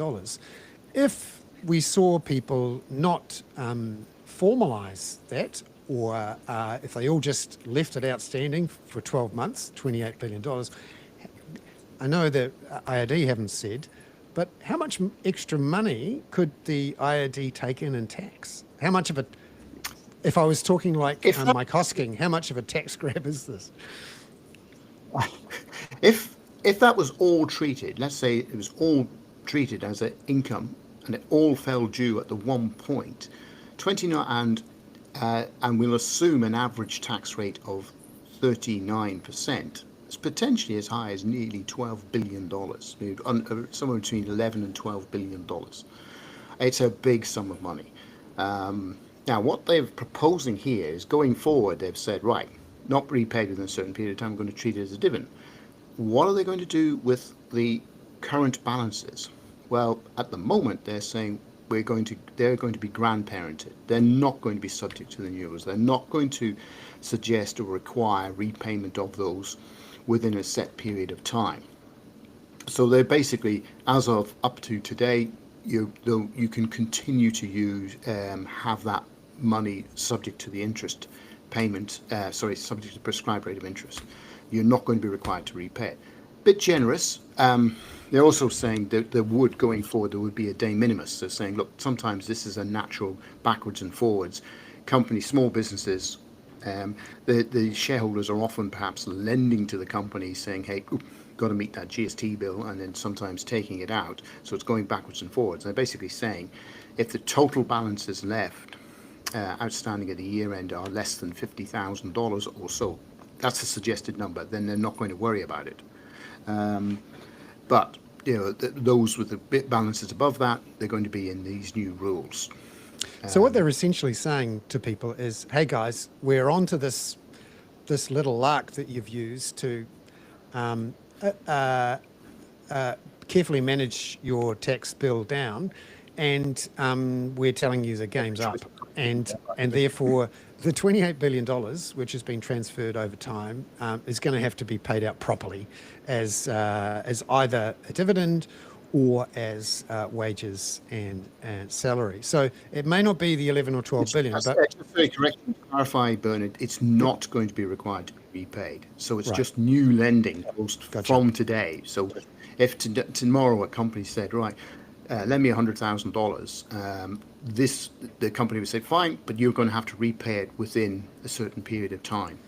If we saw people not formalise that, or if they all just left it outstanding for 12 months, $28 billion, I know that IRD haven't said, but how much extra money could the IRD take in tax? How much of a, if I was talking like Mike Hosking, how much of a tax grab is this? If that was all treated, let's say it was all treated as an income and it all fell due at the one point, 29 and we'll assume an average tax rate of 39%. It's potentially as high as nearly $12 billion, somewhere between 11 and $12 billion. It's a big sum of money. Now, what they're proposing here is going forward, they've said, right, not repaid within a certain period of time, we're going to treat it as a dividend. What are they going to do with the current balances? Well, at the moment, they're saying they're going to be grandparented. They're not going to be subject to the new rules. They're not going to suggest or require repayment of those within a set period of time. So they're basically, as of up to today, you can continue to use have that money subject to the interest payment, subject to the prescribed rate of interest. You're not going to be required to repay it. Bit generous. They're also saying that going forward, there would be a de minimis. They're saying, look, sometimes this is a natural backwards and forwards. Companies, small businesses, the shareholders are often perhaps lending to the company saying, hey, got to meet that GST bill, and then sometimes taking it out. So it's going backwards and forwards. They're basically saying if the total balances left outstanding at the year end are less than $50,000 or so, that's a suggested number, then they're not going to worry about it. But those with the bit balances above that, they're going to be in these new rules. So what they're essentially saying to people is, hey guys, we're onto this little lark that you've used to carefully manage your tax bill down, and we're telling you the game's up, and therefore the $28 billion, which has been transferred over time, is going to have to be paid out properly as either a dividend or as wages and salary. So it may not be the 11 or 12 billion, but just very correct to clarify, Bernard, it's not going to be required to be repaid. So it's just new lending from today. So if tomorrow a company said, right, lend me $100,000, the company would say, fine, but you're going to have to repay it within a certain period of time.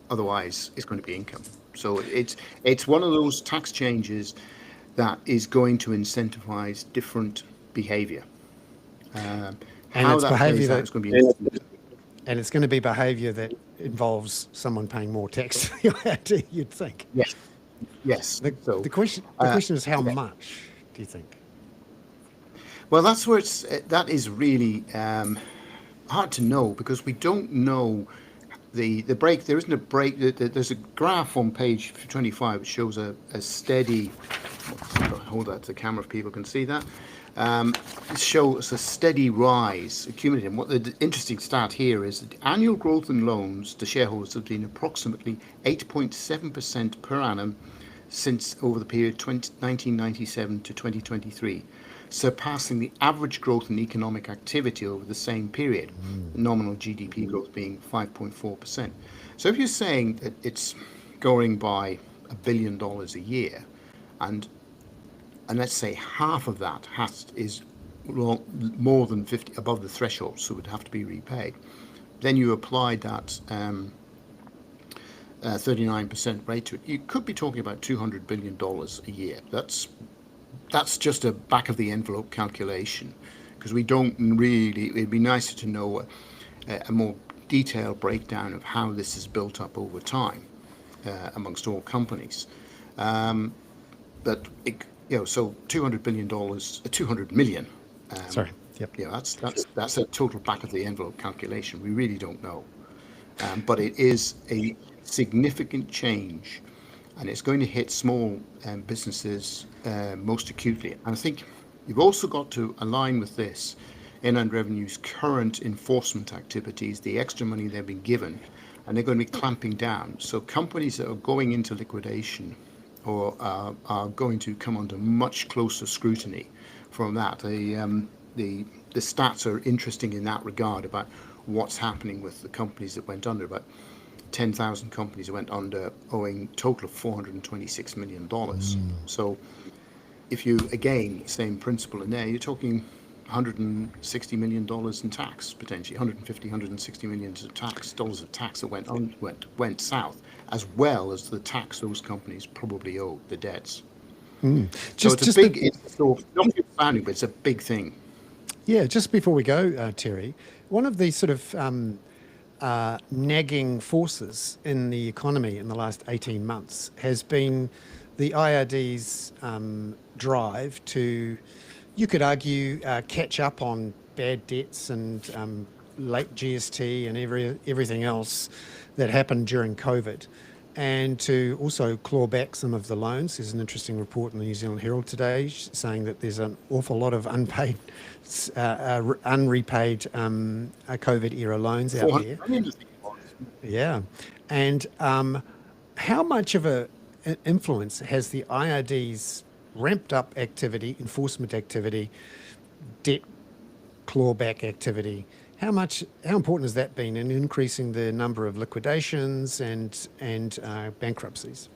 Otherwise, it's going to be income. So it's one of those tax changes that is going to incentivize different behavior. And it's behavior that, going to be and it's going to be behavior that involves someone paying more tax than you'd think. Yes. The question is how much do you think? Well, that's where that is really hard to know, because we don't know the break. There isn't a break. There's a graph on page 25 which shows a steady. Hold that to the camera if people can see that. It shows a steady rise accumulating. What the interesting stat here is that the annual growth in loans to shareholders has been approximately 8.7% per annum since over the period 1997 to 2023, surpassing the average growth in economic activity over the same period, nominal GDP growth being 5.4%. So if you're saying that it's going by $1 billion a year, and let's say half of that is more than 50 above the threshold, so it would have to be repaid. Then you apply that 39% rate to it, you could be talking about $200 billion a year. That's just a back of the envelope calculation, because we don't really, it'd be nicer to know a more detailed breakdown of how this is built up over time amongst all companies. But so $200 billion, 200 million. Sorry. Yep. That's a total back of the envelope calculation. We really don't know, but it is a significant change, and it's going to hit small businesses most acutely. And I think you've also got to align with this Inland Revenue's current enforcement activities, the extra money they've been given, and they're going to be clamping down. So companies that are going into liquidation or are going to come under much closer scrutiny from that. The stats are interesting in that regard about what's happening with the companies that went under. About 10,000 companies went under, owing a total of $426 million. So if you, again, same principle in there, you're talking $160 million in tax, potentially $160 million dollars of tax that went south, as well as the tax those companies probably owe, the debts. So it's a big, it's not expanding, but it's a big thing. Yeah, just before we go, Terry, one of the sort of nagging forces in the economy in the last 18 months has been the IRD's drive to, you could argue, catch up on bad debts and late GST and everything else that happened during COVID, and to also claw back some of the loans. There's an interesting report in the New Zealand Herald today saying that there's an awful lot of unrepaid COVID era loans out there. Yeah. And how much of an influence has the IRD's ramped up activity, enforcement activity, debt clawback activity? How important has that been in increasing the number of liquidations and bankruptcies?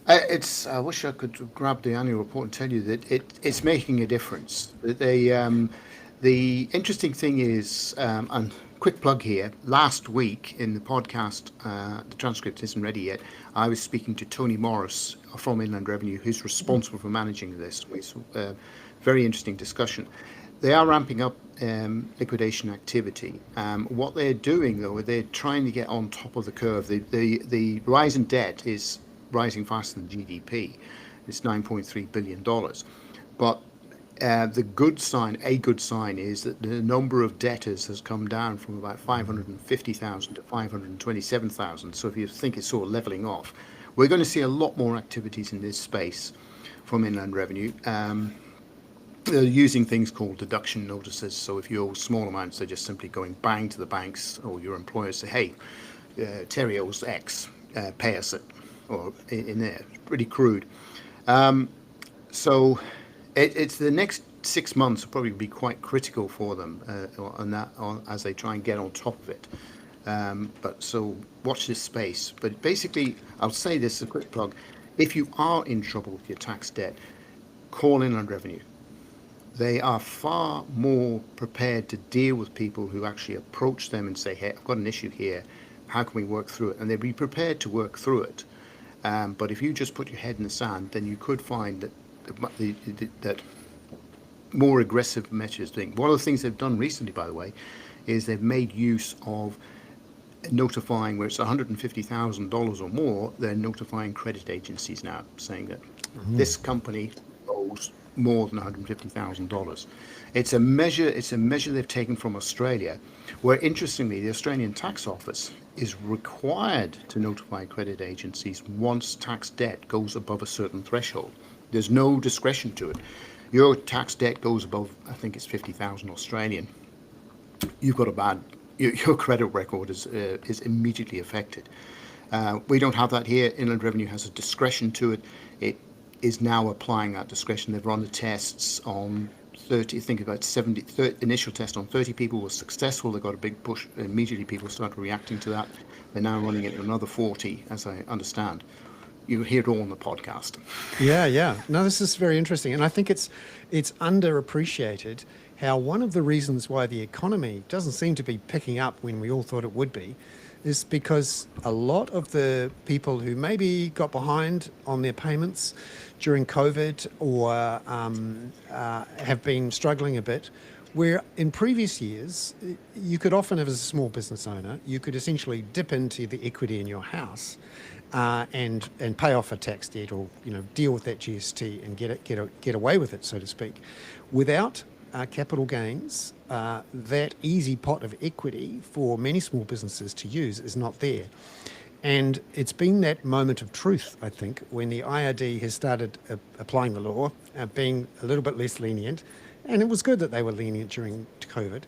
I wish I could grab the annual report and tell you that it's making a difference. The interesting thing is, and quick plug here, last week in the podcast, the transcript isn't ready yet, I was speaking to Tony Morris from Inland Revenue, who's responsible for managing this. It's a very interesting discussion. They are ramping up liquidation activity. What they're doing, though, they're trying to get on top of the curve. The rise in debt is rising faster than GDP. It's $9.3 billion. But a good sign is that the number of debtors has come down from about 550,000 to 527,000. So if you think it's sort of leveling off, we're going to see a lot more activities in this space from Inland Revenue. They're using things called deduction notices. So if you owe small amounts, they're just simply going bang to the banks or your employers, say, hey, Terry owes X, pay us it, or in there. It's pretty crude. So it's the next 6 months will probably be quite critical for them as they try and get on top of it. But so watch this space. But basically, I'll say this, a quick plug. If you are in trouble with your tax debt, call Inland Revenue. They are far more prepared to deal with people who actually approach them and say, hey, I've got an issue here. How can we work through it? And they'd be prepared to work through it. But if you just put your head in the sand, then you could find that more aggressive measures thing. One of the things they've done recently, by the way, is they've made use of notifying, where it's $150,000 or more, they're notifying credit agencies now, saying that this company owes more than $150,000. It's a measure they've taken from Australia, where interestingly the Australian Tax Office is required to notify credit agencies once tax debt goes above a certain threshold. There's no discretion to it. Your tax debt goes above, I think it's 50,000 Australian. You've got your credit record is immediately affected. We don't have that here. Inland Revenue has a discretion to it. It is now applying that discretion. They've run the tests on 30, I think about 70, initial test on 30 people was successful. They got a big push. Immediately people started reacting to that. They're now running it another 40, as I understand. You hear it all on the podcast. Yeah. No, this is very interesting. And I think it's underappreciated how one of the reasons why the economy doesn't seem to be picking up when we all thought it would be is because a lot of the people who maybe got behind on their payments during COVID or have been struggling a bit, where in previous years, you could often, as a small business owner, you could essentially dip into the equity in your house and pay off a tax debt, or deal with that GST and get away with it, so to speak, without capital gains. That easy pot of equity for many small businesses to use is not there. And it's been that moment of truth, I think, when the IRD has started applying the law, being a little bit less lenient. And it was good that they were lenient during COVID,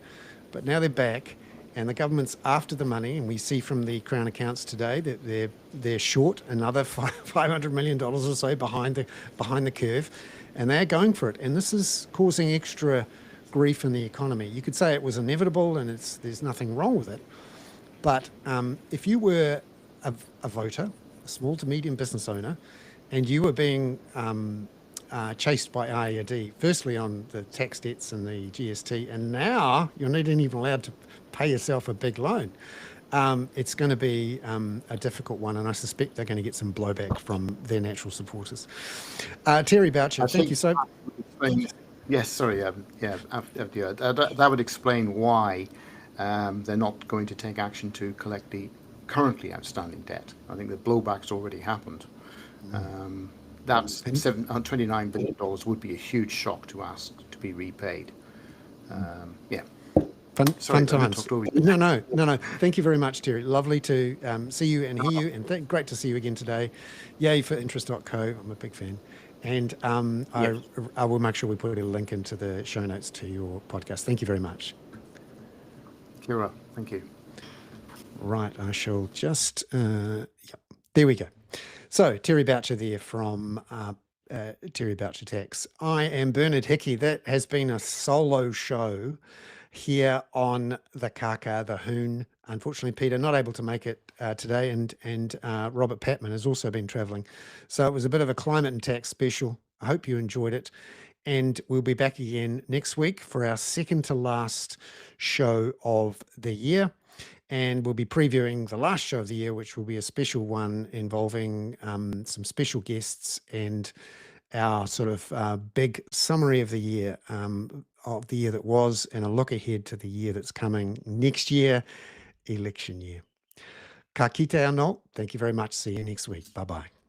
but now they're back and the government's after the money. And we see from the Crown accounts today that they're short another $500 million or so behind the curve, and they're going for it. And this is causing extra grief in the economy. You could say it was inevitable and there's nothing wrong with it. But if you were a voter, a small to medium business owner, and you were being chased by IRD, firstly on the tax debts and the GST, and now you're not even allowed to pay yourself a big loan, it's going to be a difficult one, and I suspect they're going to get some blowback from their natural supporters. Terry Boucher, thank you so much. Yes, sorry. That would explain why they're not going to take action to collect the currently outstanding debt. I think the blowback's already happened. That's $29 billion would be a huge shock to ask to be repaid. Fun times. No. Thank you very much, Terry. Lovely to see you and hear you, and great to see you again today. Yay for interest.co. I'm a big fan. And I will make sure we put a link into the show notes to your podcast. Thank you very much. Kira, thank you. Right, I shall just, there we go. So Terry Boucher there from Terry Boucher Tax. I am Bernard Hickey. That has been a solo show here on the Kaka, the Hoon. Unfortunately, Peter not able to make it today, and Robert Patman has also been travelling. So it was a bit of a climate and tax special. I hope you enjoyed it. And we'll be back again next week for our second to last show of the year. And we'll be previewing the last show of the year, which will be a special one involving some special guests and our sort of big summary of the year that was, and a look ahead to the year that's coming next year, election year. Ka kite anō. Thank you very much. See you next week. Bye-bye.